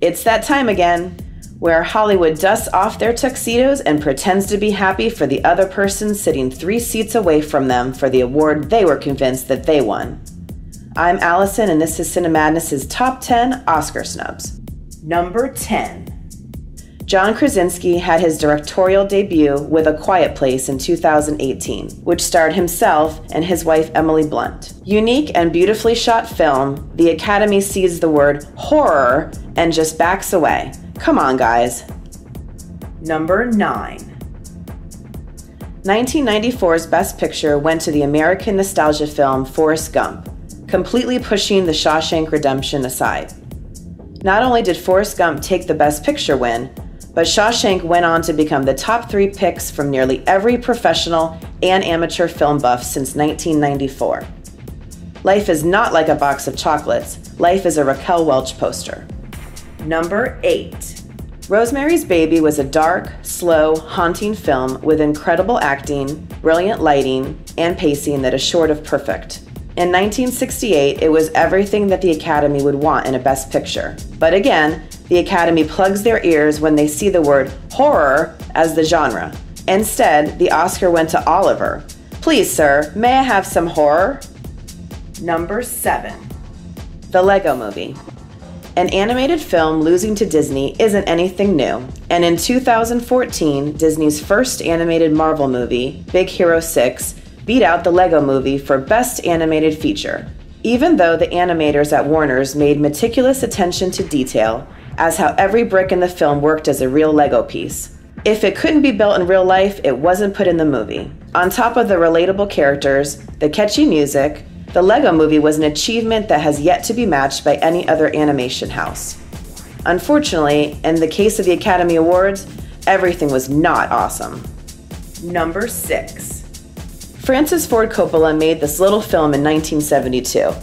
It's that time again, where Hollywood dusts off their tuxedos and pretends to be happy for the other person sitting 3 seats away from them for the award they were convinced that they won. I'm Allison, and this is Cinemadness' Top 10 Oscar Snubs. Number 10. John Krasinski had his directorial debut with A Quiet Place in 2018, which starred himself and his wife Emily Blunt. Unique and beautifully shot film, the Academy sees the word horror and just backs away. Come on, guys. Number 9. 1994's Best Picture went to the American nostalgia film Forrest Gump, completely pushing The Shawshank Redemption aside. Not only did Forrest Gump take the Best Picture win, but Shawshank went on to become the top 3 picks from nearly every professional and amateur film buff since 1994. Life is not like a box of chocolates. Life is a Raquel Welch poster. Number 8. Rosemary's Baby was a dark, slow, haunting film with incredible acting, brilliant lighting, and pacing that is short of perfect. In 1968, it was everything that the Academy would want in a Best Picture. But again, the Academy plugs their ears when they see the word horror as the genre. Instead, the Oscar went to Oliver. Please, sir, may I have some horror? Number 7. The Lego Movie. An animated film losing to Disney isn't anything new, and in 2014, Disney's first animated Marvel movie, Big Hero 6, beat out the Lego Movie for Best Animated Feature, even though the animators at Warner's made meticulous attention to detail as how every brick in the film worked as a real Lego piece. If it couldn't be built in real life, it wasn't put in the movie. On top of the relatable characters, the catchy music, the Lego Movie was an achievement that has yet to be matched by any other animation house. Unfortunately, in the case of the Academy Awards, everything was not awesome. Number 6. Francis Ford Coppola made this little film in 1972.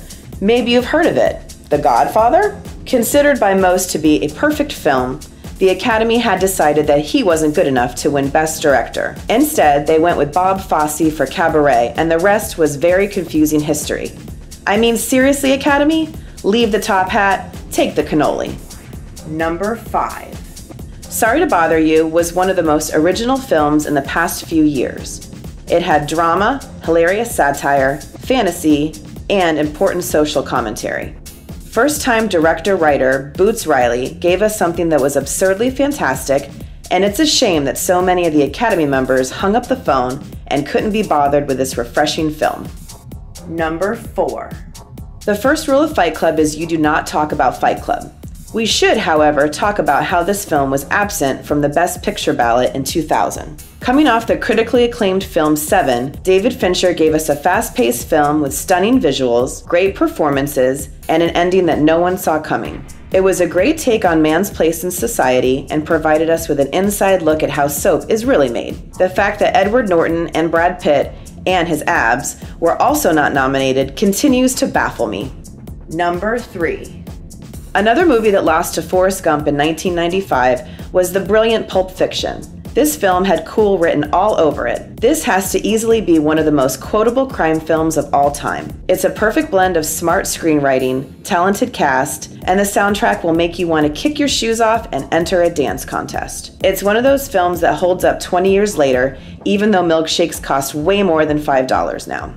Maybe you've heard of it. The Godfather? Considered by most to be a perfect film, the Academy had decided that he wasn't good enough to win Best Director. Instead, they went with Bob Fosse for Cabaret, and the rest was very confusing history. I mean, seriously, Academy? Leave the top hat, take the cannoli. Number 5. Sorry to Bother You was one of the most original films in the past few years. It had drama, hilarious satire, fantasy, and important social commentary. First-time director-writer Boots Riley gave us something that was absurdly fantastic, and it's a shame that so many of the Academy members hung up the phone and couldn't be bothered with this refreshing film. Number 4. The first rule of Fight Club is you do not talk about Fight Club. We should, however, talk about how this film was absent from the Best Picture ballot in 2000. Coming off the critically acclaimed film Seven, David Fincher gave us a fast-paced film with stunning visuals, great performances, and an ending that no one saw coming. It was a great take on man's place in society and provided us with an inside look at how soap is really made. The fact that Edward Norton and Brad Pitt and his abs were also not nominated continues to baffle me. Number 3. Another movie that lost to Forrest Gump in 1995 was the brilliant Pulp Fiction. This film had cool written all over it. This has to easily be one of the most quotable crime films of all time. It's a perfect blend of smart screenwriting, talented cast, and the soundtrack will make you want to kick your shoes off and enter a dance contest. It's one of those films that holds up 20 years later, even though milkshakes cost way more than $5 now.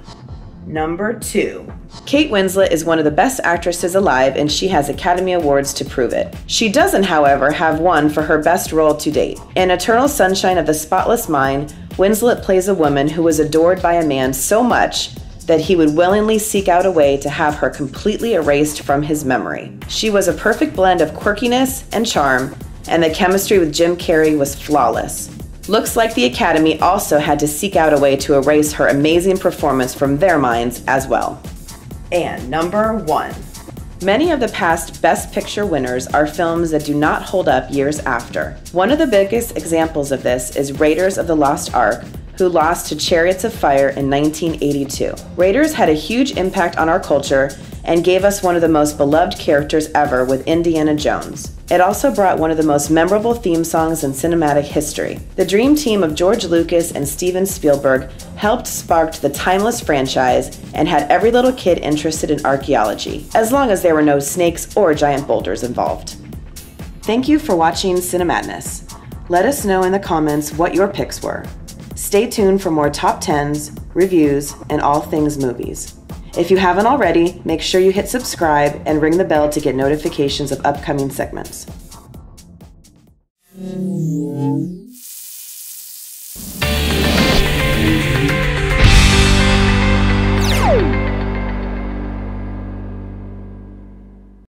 Number 2. Kate Winslet is one of the best actresses alive, and she has Academy Awards to prove it. She doesn't, however, have one for her best role to date. In Eternal Sunshine of the Spotless Mind, Winslet plays a woman who was adored by a man so much that he would willingly seek out a way to have her completely erased from his memory. She was a perfect blend of quirkiness and charm, and the chemistry with Jim Carrey was flawless. Looks like the Academy also had to seek out a way to erase her amazing performance from their minds as well. And number 1. Many of the past Best Picture winners are films that do not hold up years after. One of the biggest examples of this is Raiders of the Lost Ark, who lost to Chariots of Fire in 1982. Raiders had a huge impact on our culture and gave us one of the most beloved characters ever with Indiana Jones. It also brought one of the most memorable theme songs in cinematic history. The dream team of George Lucas and Steven Spielberg helped spark the timeless franchise and had every little kid interested in archaeology, as long as there were no snakes or giant boulders involved. Thank you for watching Cinemadness. Let us know in the comments what your picks were. Stay tuned for more top 10s, reviews, and all things movies. If you haven't already, make sure you hit subscribe and ring the bell to get notifications of upcoming segments.